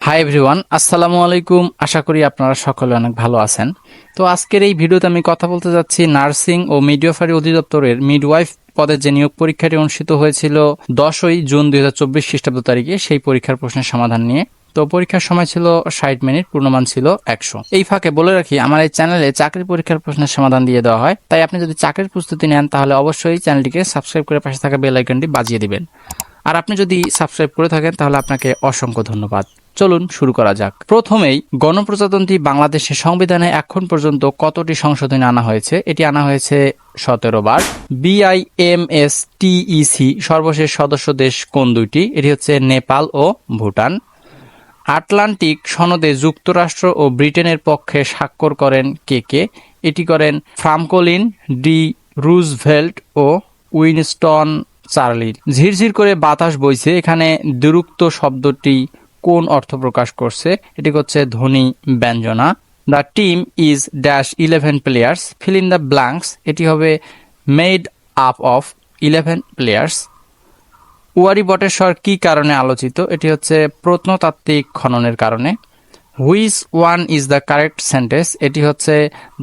Hi everyone, আসসালামু আলাইকুম। আশা করি আপনারা সকলে অনেক ভালো আছেন। তো আজকের এই ভিডিওতে আমি কথা বলতে যাচ্ছি নার্সিং ও মিডওয়াইফারি অধিদপ্তরের মিডওয়াইফ পদের যে নিয়োগ পরীক্ষাটি অনুষ্ঠিত হয়েছিল 10ই জুন 2024 খ্রিস্টাব্দ তারিখে, সেই পরীক্ষার প্রশ্নের সমাধান নিয়ে। তো পরীক্ষার সময় ছিল 60 মিনিট, পূর্ণমান ছিল 100। এই ফাঁকে বলে রাখি, আমার এই চ্যানেলে চাকরি পরীক্ষার প্রশ্নের সমাধান দিয়ে দেওয়া হয়, তাই আপনি যদি চাকরির প্রস্তুতি নেন তাহলে অবশ্যই চ্যানেলটিকে সাবস্ক্রাইব করে পাশে থাকা বেল আইকনটি বাজিয়ে দিবেন। আর আপনি যদি সাবস্ক্রাইব করে থাকেন তাহলে আপনাকে অসংখ্য ধন্যবাদ। চলুন শুরু করা যাক। প্রথমেই, গণপ্রজাতন্ত্রী বাংলাদেশের সংবিধানে এখন পর্যন্ত কতটি সংশোধনী আনা হয়েছে? এটি আনা হয়েছে 17 বার। BIMSTEC সর্বশেষ সদস্য দেশ কোন দুইটি? এটি হচ্ছে নেপাল ও ভুটান। আটলান্টিক সনদে যুক্তরাষ্ট্র ও ব্রিটেনের পক্ষে স্বাক্ষর করেন কে কে? এটি করেন ফ্রাঙ্কলিন ডি রুজভেল্ট ও উইনস্টন চার্লির। ঝিরঝির করে বাতাস বইছে, এখানে দুরুক্ত শব্দটি কোন অর্থ প্রকাশ করছে? এটি হচ্ছে ধ্বনি ব্যঞ্জনা। The team is dash 11 players, fill in the blanks. এটি হবে made up of 11 players. Wari Bateshwar কি কারণে আলোচিত? এটি হচ্ছে প্রত্নতাত্ত্বিক খননের কারণে। Which one is the correct sentence? এটি হচ্ছে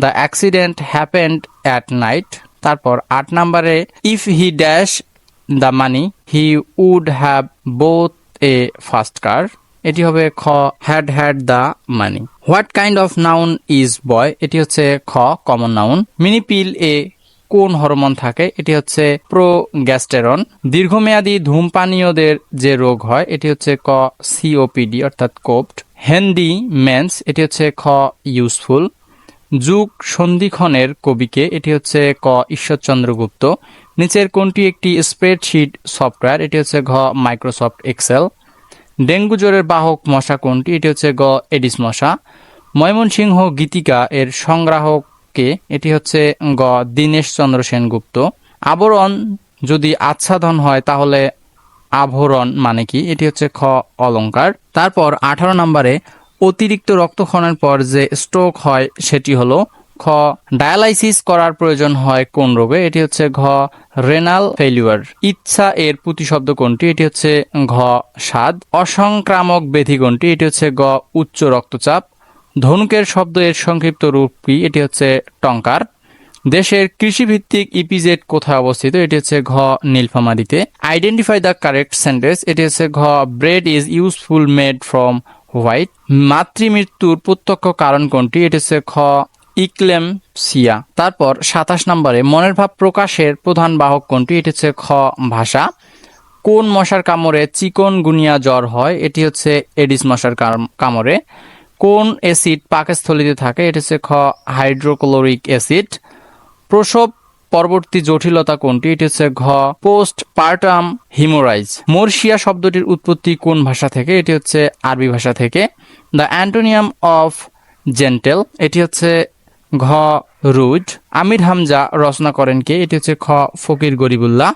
the accident happened at night. তারপর 8 নম্বরে, if he dash the money he would have bought a first car. এটি হবে খ, had the money. What kind of noun is boy? এটি হচ্ছে খ, কমন নাউন। মিনিপিল এ কোন হরমোন থাকে? এটি হচ্ছে প্রোগ্যাস্টেরন। দীর্ঘমেয়াদী ধূমপানীয়দের যে রোগ হয় এটি হচ্ছে ক, সিওপিডি অর্থাৎ কোপড। হেন্ডি মেন্স, এটি হচ্ছে খ, ইউজফুল। যুগ সন্ধিক্ষণের কবিকে? এটি হচ্ছে ক, ঈশ্বরচন্দ্র গুপ্ত। নিচের কোনটি একটি স্প্রেডশিট সফটওয়্যার? এটি হচ্ছে ঘ, মাইক্রোসফট এক্সেল। ডেঙ্গু জ্বরের বাহক মশা কোনটি? এটি হচ্ছে গ, এডিস মশা। ময়মনসিংহ গীতিকা এর সংগ্রাহক কে? এটি হচ্ছে গ, দীনেশ চন্দ্র সেনগুপ্ত। আবরণ যদি আচ্ছাদন হয় তাহলে আভরণ মানে কি? এটি হচ্ছে খ, অলংকার। তারপর 18 নম্বরে, অতিরিক্ত রক্তক্ষরণের পর যে স্ট্রোক হয় সেটি হলো খ, ডায়ালাইসিস করার প্রয়োজন হয় কোন রোগে? এটি হচ্ছে ঘ, রেনাল ফেলিউর। ইচ্ছা এর প্রতিশব্দ কোনটি? এটি হচ্ছে ঘ, স্বাদ। অসংক্রামক ব্যাধি কোনটি? এটি হচ্ছে গ, উচ্চ রক্তচাপ। ধনুকের শব্দ এর সংক্ষিপ্ত রূপ কি? এটি হচ্ছে টঙ্কার। দেশের কৃষিভিত্তিক ইপিজেড কোথায় অবস্থিত? এটি হচ্ছে ঘ, নীলফামারীতে। Identify the correct sentence. এটি হচ্ছে ঘ, bread is useful made from white. মাতৃমৃত্যুর প্রত্যক্ষ কারণ কোনটি? এটি হচ্ছে খ, ইক্লেমসিয়া। তারপর 27 নম্বরে, মনের ভাব প্রকাশের প্রধান বাহক কোনটি? এটি হচ্ছে খ, ভাষা। কোন মশার কামড়ে চিকন গুনিয়া জ্বর হয়? এটি হচ্ছে এডিস মশার কামড়ে। কোন অ্যাসিড পাকস্থলীতে থাকে? এটি হচ্ছে খ, হাইড্রোক্লোরিক অ্যাসিড। প্রসব পরবর্তী জটিলতা কোনটি? এটি হচ্ছে ঘ, পোস্ট পার্টাম হিমোরাইজ। মর্শিয়া শব্দটির উৎপত্তি কোন ভাষা থেকে? এটি হচ্ছে আরবি ভাষা থেকে। দ্য অ্যান্টোনিয়াম অফ জেন্টেল, এটি হচ্ছে ঘ, রুড। আমির হামজা রচনা করেন কে? এটি হচ্ছে খ, ফকির গরিবুল্লাহ।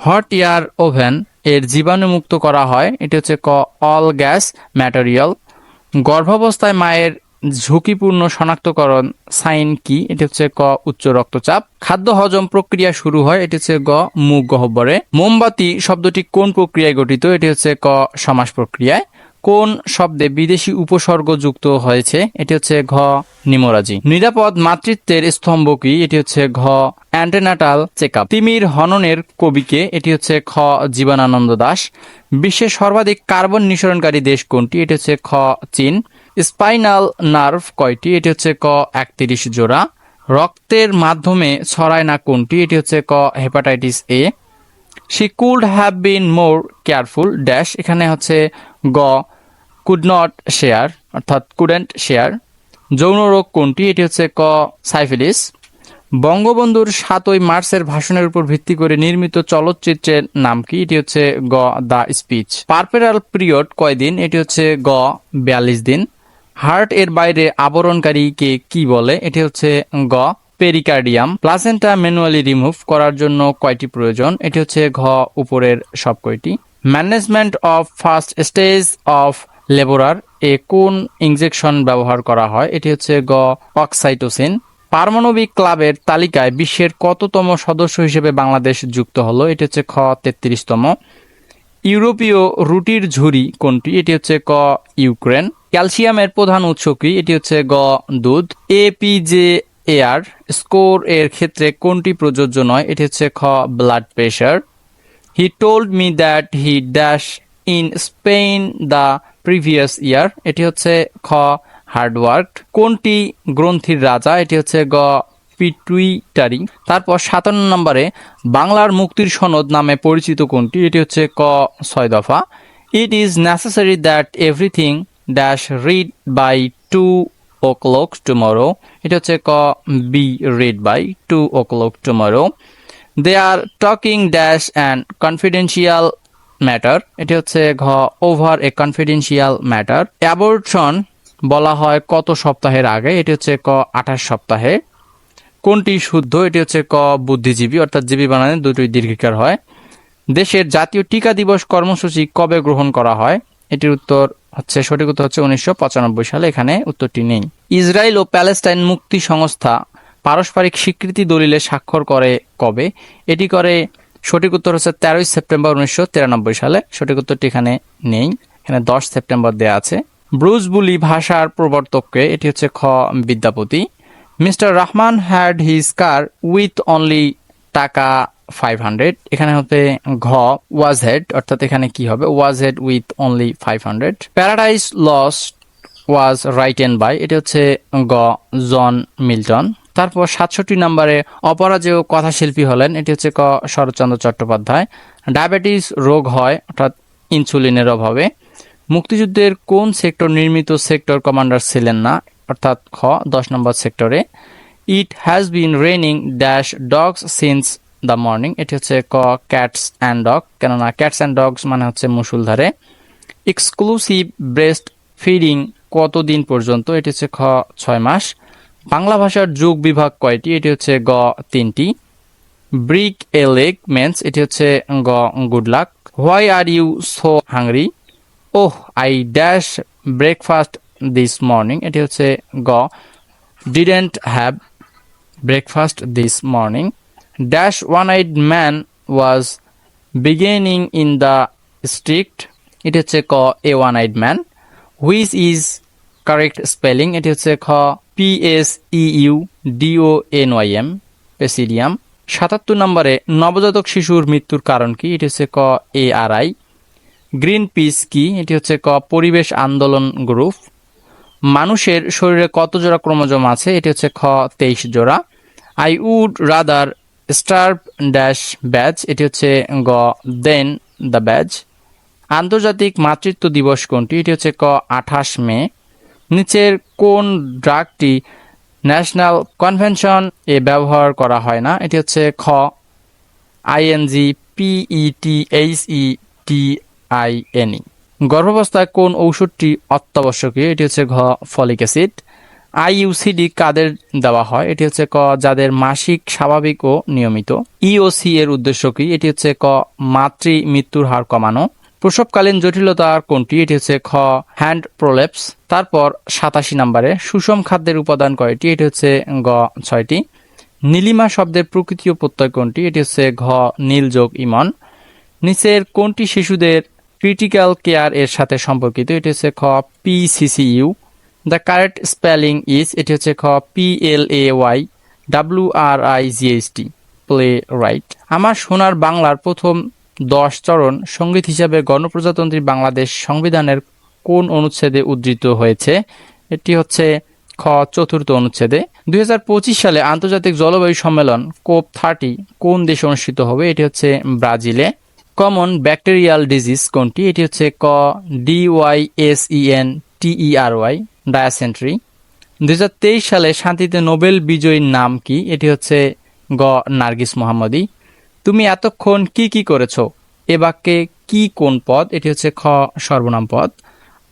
হট এয়ার ওভেন এর জীবাণুমুক্ত করা হয়, এটি হচ্ছে ক, অল গ্যাস ম্যাটেরিয়াল। গর্ভাবস্থায় মায়ের ঝুঁকিপূর্ণ শনাক্তকরণ সাইন কি? এটি হচ্ছে ক, উচ্চ রক্তচাপ। খাদ্য হজম প্রক্রিয়া শুরু হয়, এটি হচ্ছে গ, মুখ গহ্বরে। মোমবাতি শব্দটি কোন প্রক্রিয়ায় গঠিত? এটি হচ্ছে ক, সমাস প্রক্রিয়ায়। কোন শব্দে বিদেশি উপসর্গ যুক্ত হয়েছে? এটি হচ্ছে ঘ, নিমরাজি। নিরাপদ মাতৃত্বের স্তম্ভ কি? এটি হচ্ছে ঘ, অ্যান্টেনাটাল চেকআপ। তিমির হননের কবিকে? এটি হচ্ছে খ, জীবনানন্দ দাশ। বিশ্বের সর্বাধিক কার্বন নিঃসরণকারী দেশ কোনটি? এটি হচ্ছে খ, চীন। স্পাইনাল নার্ভ কয়টি? এটি হচ্ছে ক, 31 জোড়া। রক্তের মাধ্যমে ছড়ায় না কোনটি? এটি হচ্ছে ক, hepatitis A. She could have been more careful dash, এখানে হচ্ছে গ, কুড নট শেয়ার অর্থাৎ কুডেন্ট শেয়ার। যৌন রোগ কোনটি? এটি হচ্ছে ক, সাইফিলিস। বঙ্গবন্ধুর 7ই মার্চের ভাষণের উপর ভিত্তি করে নির্মিত চলচ্চিত্রের নাম কি? এটি হচ্ছে গ, দ্য স্পিচ। পারপেরাল পিরিয়ড কয়দিন? এটি হচ্ছে গ, 42 দিন। হার্ট এর বাইরে আবরণকারীকে কি বলে? এটি হচ্ছে গ, পেরিকার্ডিয়াম। প্লাসেন্টা ম্যানুয়ালি রিমুভ করার জন্য কয়টি প্রয়োজন? এটি হচ্ছে ঘ, উপরের সব কয়টি। Management of first stage of labour এ কোন ইনজেকশন ব্যবহার করা হয়? এটি হচ্ছে গ, অক্সাইটোসিন। পারমাণবিক ক্লাবের তালিকায় বিশ্বের কততম সদস্য হিসেবে বাংলাদেশ যুক্ত হলো? এটি হচ্ছে খ, 33তম। ইউরোপীয় রুটির ঝুড়ি কোনটি? এটি হচ্ছে ক ইউক্রেন। ক্যালসিয়ামের প্রধান উৎস কি? এটি হচ্ছে গ দুধ। APJAR স্কোর এর ক্ষেত্রে কোনটি প্রযোজ্য নয়? এটি হচ্ছে খ blood pressure. He told me that he dash in Spain the previous year. এটি হচ্ছে খ হার্ডওয়ার্ক। কোনটি গ্রন্থির রাজা? এটি হচ্ছে গ পিটুইটারি। তারপর 57 নম্বরে বাংলার মুক্তির সনদ নামে পরিচিত কোনটি? এটি হচ্ছে ক 6 দফা। It is necessary that everything dash read by 2 o'clock tomorrow. এটা হচ্ছে ক B read by 2 o'clock tomorrow. They are talking dash and confidential matter. এটি হচ্ছে ঘ over a confidential matter. Abortion বলা হয় কত সপ্তাহের আগে? এটি হচ্ছে ক 28 সপ্তাহে। কোনটি শুদ্ধ? এটি হচ্ছে ক বুদ্ধিজীবী, অর্থাৎ জীবী বানানে দুটোই দীর্ঘিকার হয়। দেশের জাতীয় টিকা দিবস কর্মসূচি কবে গ্রহণ করা হয়? এটির উত্তর হচ্ছে সঠিক উত্তর হচ্ছে 1995 সালে। এখানে উত্তরটি নেই। ইসরায়েল ও প্যালেস্টাইন মুক্তি সংস্থা পারস্পরিক স্বীকৃতি দলিলে স্বাক্ষর করে কবে? এটি করে সঠিক উত্তর হচ্ছে 13 সেপ্টেম্বর 1993 সালে। সঠিক উত্তরটি এখানে নেই, এখানে 10 সেপ্টেম্বর দেয়া আছে। ব্রুজ বুলি ভাষার প্রবর্তককে? এটি হচ্ছে খ Vidyapati. Mister Rahman had his car with only টাকা 500। এখানে হতে ঘ ওয়াজ হেড, অর্থাৎ এখানে কি হবে? Was had with only 500। Paradise lost was written by. এটা হচ্ছে গ জন মিল্টন। তারপর 67 নম্বরে অপরাজেয় কথাশিল্পী হলেন? এটি হচ্ছে ক শরৎচন্দ্র চট্টোপাধ্যায়। ডায়াবেটিস রোগ হয় অর্থাৎ ইনসুলিনের অভাবে। মুক্তিযুদ্ধের কোন সেক্টর নির্মিত সেক্টর কমান্ডার ছিলেন না? অর্থাৎ খ 10 নম্বর সেক্টরে। It has been raining dash dogs since the morning. এটি হচ্ছে ক ক্যাটস অ্যান্ড ডগ, কেননা ক্যাটস অ্যান্ড ডগস মানে হচ্ছে মুষলধারে। এক্সক্লুসিভ ব্রেস্ট ফিডিং কতদিন পর্যন্ত? এটি হচ্ছে খ 6 মাস। বাংলা ভাষার যুগ বিভাগ কয়টি? এটি হচ্ছে গ 3টি। Break a leg means. এটি হচ্ছে গ good luck. Why are you so hungry? Oh I dash breakfast this morning. এটি হচ্ছে গ didn't have breakfast this morning. Dash one eyed man was beginning in the street. এটি হচ্ছে ক a one eyed man. Which is correct spelling? এটি হচ্ছে খ PSEUDONYM পেসিডিয়াম। 77 নম্বরে নবজাতক শিশুর মৃত্যুর কারণ কি? এটি হচ্ছে ক ARI। গ্রিন পিস কি? এটি হচ্ছে ক পরিবেশ আন্দোলন গ্রুপ। মানুষের শরীরে কত জোড়া ক্রোমোজোম আছে? এটি হচ্ছে খ 23 জোড়া। I would rather starve dash batch. এটি হচ্ছে গ দেন দ্য ব্যাচ। আন্তর্জাতিক মাতৃত্ব দিবস কোনটি? এটি হচ্ছে ক 28 মে। নিচের কোন ড্রাগটি ন্যাশনাল কনভেনশন এ ব্যবহার করা হয় না? এটি হচ্ছে খ INGPETHETINE। গর্ভাবস্থায় কোন ঔষধটি অত্যাবশ্যকীয়? এটি হচ্ছে ঘ ফলিক অ্যাসিড। IUCD কাদের দেওয়া হয়? এটি হচ্ছে ক যাদের মাসিক স্বাভাবিক ও নিয়মিত। EOC এর উদ্দেশ্য কি? এটি হচ্ছে ক মাতৃ মৃত্যুর হার কমানো। প্রসবকালীন জটিলতা কোনটি? এটি হচ্ছে খ হ্যান্ড প্রোলেপস। তারপর 87 নম্বরে সুষম খাদ্যের উপাদান কয়টি? এটি হচ্ছে গ 6টি। নীলিমা শব্দের প্রকৃতি ও প্রত্যয় কোনটি? এটি হচ্ছে ঘ নীল যোগ ইমন। নিচের কোনটি শিশুদের ক্রিটিক্যাল কেয়ার এর সাথে সম্পর্কিত? এটি হচ্ছে খ PCCU। The correct spelling is. এটি হচ্ছে খ PLAYWRIGHT প্লে রাইট। আমার সোনার বাংলার প্রথম 10 চরণ সঙ্গীত হিসাবে গণপ্রজাতন্ত্রী বাংলাদেশ সংবিধানের কোন অনুচ্ছেদে উদ্ধৃত হয়েছে? এটি হচ্ছে খ 4th অনুচ্ছেদে। 2025 সালে আন্তর্জাতিক জলবায়ু সম্মেলন COP30 কোন দেশে অনুষ্ঠিত হবে? এটি হচ্ছে ব্রাজিলে। কমন ব্যাকটেরিয়াল ডিজিজ কোনটি? এটি হচ্ছে ক DYSENTERY ডায়াসেন্ট্রি। 2023 সালে শান্তিতে নোবেল বিজয়ীর নাম কি? এটি হচ্ছে গ নার্গিস মোহাম্মদী। তুমি এতক্ষণ কি কি করেছো? এ বাক্যে কি কোন পদ? এটি হচ্ছে খ সর্বনাম পদ।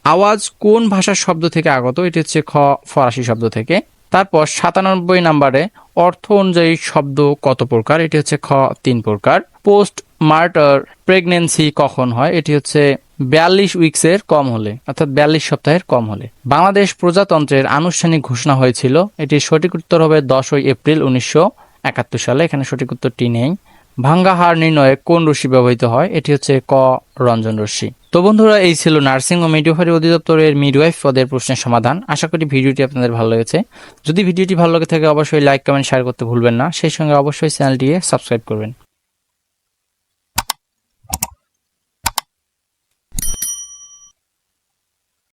আওয়াজ কোন ভাষার শব্দ থেকে আগত? এটি হচ্ছে খ ফরাসি শব্দ থেকে। তারপর 97 নম্বরে অর্থ অনুযায়ী শব্দ কত প্রকার? এটি হচ্ছে খ 3 প্রকার। পোস্ট মার্টার প্রেগনেন্সি কখন হয়? এটি হচ্ছে 42 উইকসের কম হলে, অর্থাৎ 42 সপ্তাহের কম হলে। বাংলাদেশ প্রজাতন্ত্রের আনুষ্ঠানিক ঘোষণা হয়েছিল। এটির সঠিক উত্তর হবে 10 এপ্রিল 1971 সালে। এখানে সঠিক উত্তরটি নেই। ভাঙ্গা হাড় নির্ণয়ে কোন রশ্মি ব্যবহৃত হয়? এটি হচ্ছে ক রঞ্জন রশ্মি। তো বন্ধুরা, এই ছিল নার্সিং ও মিডওয়াইফারি অধিদপ্তরের মিডওয়াইফ পদের প্রশ্নের সমাধান। আশা করি ভিডিওটি আপনাদের ভালো লেগেছে। যদি ভিডিওটি ভালো লাগে থাকে অবশ্যই লাইক, কমেন্ট, শেয়ার করতে ভুলবেন না। সেই সঙ্গে অবশ্যই চ্যানেলটিকে সাবস্ক্রাইব করবেন।